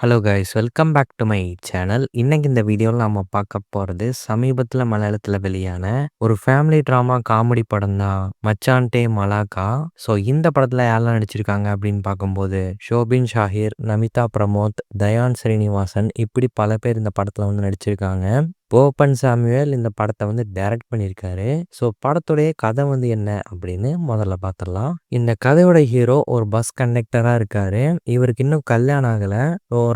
Hello guys, welcome back to my channel. இன்னைக்கு இந்த வீடியோவில் நம்ம பார்க்க போகிறது சமீபத்தில் மலையாளத்தில் வெளியான ஒரு ஃபேமிலி ட்ராமா காமெடி படம் தான் மச்சான்டே மலாக்கா. ஸோ இந்த படத்தில் யாரெல்லாம் நடிச்சிருக்காங்க அப்படின்னு பார்க்கும்போது ஷோபின் ஷாஹிர், நமிதா பிரமோத், தயான் ஸ்ரீனிவாசன் இப்படி பல பேர் இந்த படத்தில் வந்து நடிச்சிருக்காங்க. போப்பன் சாமுவேல் இந்த படத்தை வந்து டைரக்ட் பண்ணியிருக்காரு. ஸோ படத்துடைய கதை வந்து என்ன அப்படின்னு முதல்ல பார்த்துடலாம். இந்த கதையோட ஹீரோ ஒரு பஸ் கண்டக்டராக இருக்காரு. இவருக்கு இன்னும் கல்யாணம் ஆகலை.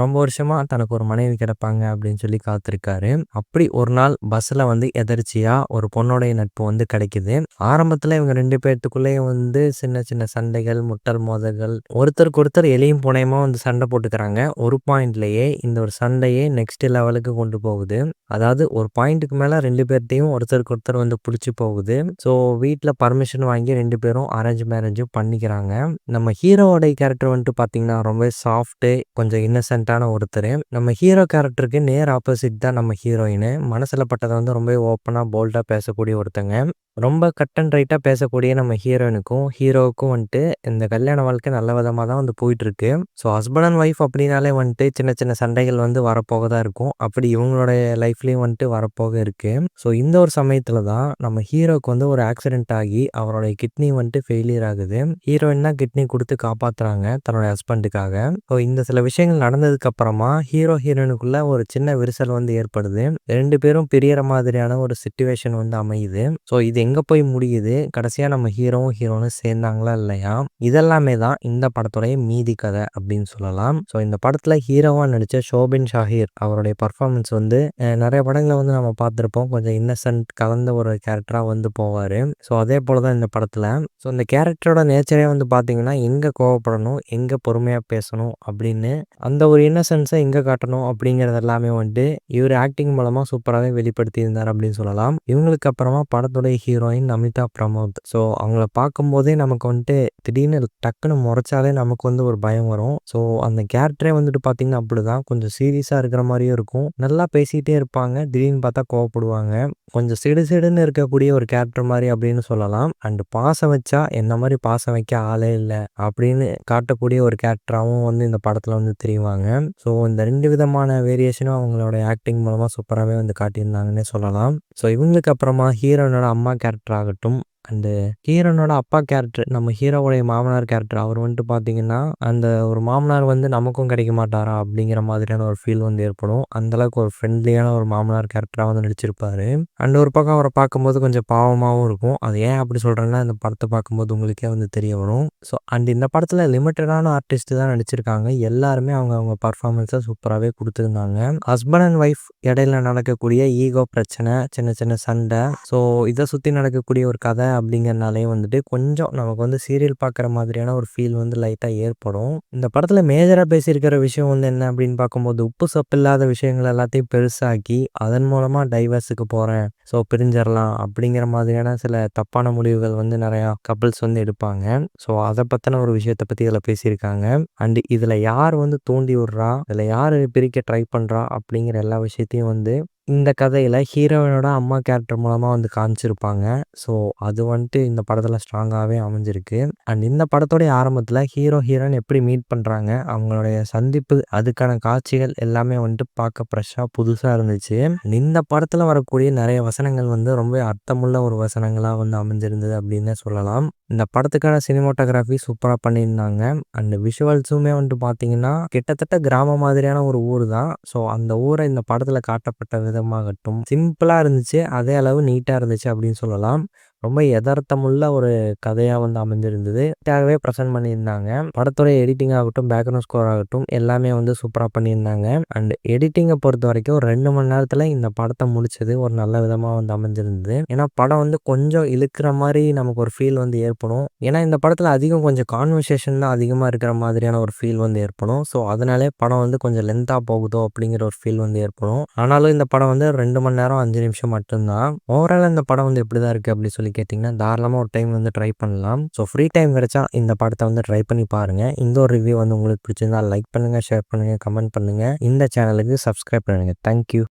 ரொம்ப வருஷமா தனக்கு ஒரு மனைவி கிடைப்பாங்க அப்படின்னு சொல்லி காத்திருக்காரு. அப்படி ஒரு நாள் பஸ்ஸில் வந்து எதர்ச்சியா ஒரு பொண்ணோடைய நட்பு வந்து கிடைக்குது. ஆரம்பத்தில் இவங்க ரெண்டு பேர்த்துக்குள்ளேயும் வந்து சின்ன சின்ன சண்டைகள், முட்டல் மோதல்கள், ஒருத்தருக்கு ஒருத்தர் எலியும் புனையமா வந்து சண்டை போட்டுக்கிறாங்க. ஒரு பாயிண்ட்லயே இந்த ஒரு சண்டையே நெக்ஸ்ட் லெவலுக்கு கொண்டு போகுது. அதாவது ஒரு பாயிண்ட்டுக்கு மேலே ரெண்டு பேர்ட்டையும் ஒருத்தருக்கு ஒருத்தர் வந்து பிடிச்சி போகுது. ஸோ வீட்டில் பர்மிஷன் வாங்கி ரெண்டு பேரும் அரேஞ்ச் மேரேஜும் பண்ணிக்கிறாங்க. நம்ம ஹீரோவோட கேரக்டர் வந்துட்டு பார்த்தீங்கன்னா ரொம்ப சாஃப்ட்டு, கொஞ்சம் இன்னசென்ட்டான ஒருத்தர். நம்ம ஹீரோ கேரக்டருக்கு நேர் ஆப்போசிட் தான் நம்ம ஹீரோயின். மனசில் பட்டதை வந்து ரொம்ப ஓப்பனாக போல்டாக பேசக்கூடிய ஒருத்தங்க. ரொம்ப கட் அண்ட் ரைட்டாக பேசக்கூடிய நம்ம ஹீரோயினுக்கும் ஹீரோவுக்கும் வந்துட்டு இந்த கல்யாண வாழ்க்கை நல்ல விதமாக தான் வந்து போயிட்டுருக்கு. ஸோ ஹஸ்பண்ட் அண்ட் ஒய்ஃப் அப்படின்னாலே வந்துட்டு சின்ன சின்ன சண்டைகள் வந்து வரப்போக தான் இருக்கும். அப்படி இவங்களுடைய லைஃப்லேயும் வந்துட்டு வரப்போக இருக்குது. ஸோ இந்த ஒரு சமயத்தில் தான் நம்ம ஹீரோவுக்கு வந்து ஒரு ஆக்சிடென்ட் ஆகி அவருடைய கிட்னி வந்துட்டு ஃபெயிலியர் ஆகுது. ஹீரோயின் தான் கிட்னி கொடுத்து காப்பாற்றுறாங்க தன்னுடைய ஹஸ்பண்டுக்காக. ஸோ இந்த சில விஷயங்கள் நடந்ததுக்கு அப்புறமா ஹீரோ ஹீரோயினுக்குள்ள ஒரு சின்ன விரிசல் வந்து ஏற்படுது. ரெண்டு பேரும் பிரியற மாதிரியான ஒரு சிச்சுவேஷன் வந்து அமையுது. ஸோ இது எங்கே போய் முடியுது, கடைசியாக நம்ம ஹீரோவும் ஹீரோனும் சேர்ந்தாங்களா இல்லையா, இதெல்லாமே தான் இந்த படத்துடைய மீதி கதை அப்படின்னு சொல்லலாம். ஸோ இந்த படத்தில் ஹீரோவாக நடித்த ஷோபின் ஷாஹிர் அவருடைய பர்ஃபார்மன்ஸ் வந்து நிறைய படங்களை வந்து நம்ம பார்த்துருப்போம். கொஞ்சம் இன்னசென்ட் கலந்த ஒரு கேரக்டராக வந்து போவார். ஸோ அதே போல் தான் இந்த படத்தில். ஸோ இந்த கேரக்டரோட நேச்சரே வந்து பார்த்தீங்கன்னா எங்கே கோவப்படணும், எங்கே பொறுமையாக பேசணும் அப்படின்னு அந்த ஒரு இன்னசென்ஸை எங்கே காட்டணும் அப்படிங்கிறது எல்லாமே வந்துட்டு இவர் ஆக்டிங் மூலமாக சூப்பராகவே வெளிப்படுத்தியிருந்தார் அப்படின்னு சொல்லலாம். இவங்களுக்கு அப்புறமா படத்துடைய ஹீரோயின் நமிதா பிரமோத். ஸோ அவங்கள பார்க்கும்போதே நமக்கு வந்துட்டு திடீர்னு டக்குன்னு முறைச்சாலே நமக்கு வந்து ஒரு பயம் வரும். ஸோ அந்த கேரக்டரே வந்துட்டு பார்த்தீங்கன்னா அப்படிதான் கொஞ்சம் சீரியஸாக இருக்கிற மாதிரியும் இருக்கும். நல்லா பேசிகிட்டே இருப்பாங்க, திடீர்னு பார்த்தா கோவப்படுவாங்க. கொஞ்சம் சிடுசிடுன்னு இருக்கக்கூடிய ஒரு கேரக்டர் மாதிரி அப்படின்னு சொல்லலாம். அண்ட் பாசம் வச்சா என்ன மாதிரி பாசம் வைக்க ஆளே இல்லை அப்படின்னு காட்டக்கூடிய ஒரு கேரக்டராகவும் வந்து இந்த படத்தில் வந்து தெரிவாங்க. ஸோ இந்த ரெண்டு விதமான வேரியேஷனும் அவங்களோட ஆக்டிங் மூலமாக சூப்பராகவே வந்து காட்டியிருந்தாங்கன்னே சொல்லலாம். ஸோ இவங்களுக்கு அப்புறமா ஹீரோனோட அம்மா கேரக்டர் ஆகட்டும், அண்டு ஹீரோனோட அப்பா கேரக்டர், நம்ம ஹீரோவுடைய மாமனார் கேரக்டர், அவர் வந்துட்டு பார்த்தீங்கன்னா அந்த ஒரு மாமனார் வந்து நமக்கும் கிடைக்க மாட்டாரா அப்படிங்கிற மாதிரியான ஒரு ஃபீல் வந்து ஏற்படும். அந்தளவுக்கு ஒரு ஃப்ரெண்ட்லியான ஒரு மாமனார் கேரக்டராக வந்து நடிச்சிருப்பாரு. அண்ட் ஒரு பக்கம் அவரை பார்க்கும்போது கொஞ்சம் பாவமாகவும் இருக்கும். அது ஏன் அப்படி சொல்கிறேன்னா இந்த படத்தை பார்க்கும்போது உங்களுக்கே வந்து தெரிய வரும். ஸோ அண்ட் இந்த படத்தில் லிமிட்டடான ஆர்டிஸ்ட் தான் நடிச்சிருக்காங்க. எல்லாருமே அவங்க பர்ஃபார்மன்ஸை சூப்பராகவே கொடுத்துருந்தாங்க. ஹஸ்பண்ட் அண்ட் ஒய்ஃப் இடையில நடக்கக்கூடிய ஈகோ பிரச்சனை, சின்ன சின்ன சண்டை, ஸோ இதை சுற்றி நடக்கக்கூடிய ஒரு கதை அப்படிங்கிறனாலே வந்துட்டு கொஞ்சம் நமக்கு வந்து சீரியல் பார்க்குற மாதிரியான ஒரு ஃபீல் வந்து லைட்டாக ஏற்படும். இந்த படத்தில் மேஜராக பேசியிருக்கிற விஷயம் வந்து என்ன அப்படின்னு பார்க்கும்போது உப்பு சப்பு இல்லாத விஷயங்கள் எல்லாத்தையும் பெருசாக்கி அதன் மூலமாக டைவர்ஸுக்கு போகிறேன், ஸோ பிரிஞ்சிடலாம் அப்படிங்கிற மாதிரியான சில தப்பான முடிவுகள் வந்து நிறையா கப்புள்ஸ் வந்து எடுப்பாங்க. ஸோ அதை பற்றின ஒரு விஷயத்தை பற்றி இதில் பேசியிருக்காங்க. அண்டு இதில் யார் வந்து தூண்டி விடுறா, இதில் யார் பிரிக்க ட்ரை பண்ணுறா அப்படிங்கிற எல்லா விஷயத்தையும் வந்து இந்த கதையில் ஹீரோயினோட அம்மா கேரக்டர் மூலமாக வந்து காமிச்சிருப்பாங்க. ஸோ அது வந்துட்டு இந்த படத்தில் ஸ்ட்ராங்காகவே அமைஞ்சிருக்கு. அண்ட் இந்த படத்தோடைய ஆரம்பத்தில் ஹீரோ ஹீரோயின் எப்படி மீட் பண்ணுறாங்க, அவங்களுடைய சந்திப்பு, அதுக்கான காட்சிகள் எல்லாமே வந்துட்டு பார்க்க ஃப்ரெஷ்ஷாக புதுசாக இருந்துச்சு. இந்த படத்தில் வரக்கூடிய நிறைய வசனங்கள் வந்து ரொம்ப அர்த்தமுள்ள ஒரு வசனங்களாக வந்து அமைஞ்சிருந்தது அப்படின்னு சொல்லலாம். இந்த படத்துக்கான சினிமாட்டோகிராஃபி சூப்பராக பண்ணியிருந்தாங்க. அண்ட் விஷுவல்ஸுமே வந்துட்டு பார்த்தீங்கன்னா கிட்டத்தட்ட கிராம மாதிரியான ஒரு ஊர் தான். ஸோ அந்த ஊரை இந்த படத்தில் காட்டப்பட்ட விதமாகட்டும் சிம்பிளாக இருந்துச்சு, அதே அளவு நீட்டாக இருந்துச்சு அப்படின்னு சொல்லலாம். ரொம்ப எதார்த்தமுள்ள ஒரு கதையாக வந்து அமைஞ்சிருந்தது. நீட்டாகவே ப்ரெசென்ட் பண்ணியிருந்தாங்க. படத்துடைய எடிட்டிங் ஆகட்டும், பேக்ரவுண்ட் ஸ்கோர் ஆகட்டும் எல்லாமே வந்து சூப்பராக பண்ணியிருந்தாங்க. அண்ட் எடிட்டிங்கை பொறுத்த வரைக்கும் 2 மணி நேரத்தில் இந்த படத்தை முடிச்சது ஒரு நல்ல விதமாக வந்து அமைஞ்சிருந்தது. ஏன்னா படம் வந்து கொஞ்சம் இழுக்கிற மாதிரி நமக்கு ஒரு ஃபீல் வந்து ஏற்படும். ஏன்னா இந்த படத்தில் அதிகம் கொஞ்சம் கான்வர்சேஷன் தான் அதிகமாக இருக்கிற மாதிரியான ஒரு ஃபீல் வந்து ஏற்படும். ஸோ அதனாலே படம் வந்து கொஞ்சம் லென்த்தாக போகுதோ அப்படிங்கிற ஒரு ஃபீல் வந்து ஏற்படும். ஆனாலும் இந்த படம் வந்து 2 மணி நேரம் 5 நிமிஷம் மட்டும்தான். ஓவரால் இந்த படம் வந்து எப்படி தான் இருக்குது அப்படின்னு சொல்லி கேட்டிங்கன்னா தாராளமாக ஒரு டைம் வந்து ட்ரை பண்ணலாம். ஸோ ஃப்ரீ டைம் கிடைச்சா இந்த படத்தை வந்து ட்ரை பண்ணி பாருங்கள். இந்த ஒரு ரிவ்யூ வந்து உங்களுக்கு பிடிச்சிருந்தா லைக் பண்ணுங்கள், ஷேர் பண்ணுங்கள், கமெண்ட் பண்ணுங்கள். இந்த சேனலுக்கு சப்ஸ்கிரைப் பண்ணுங்கள். தேங்க்யூ.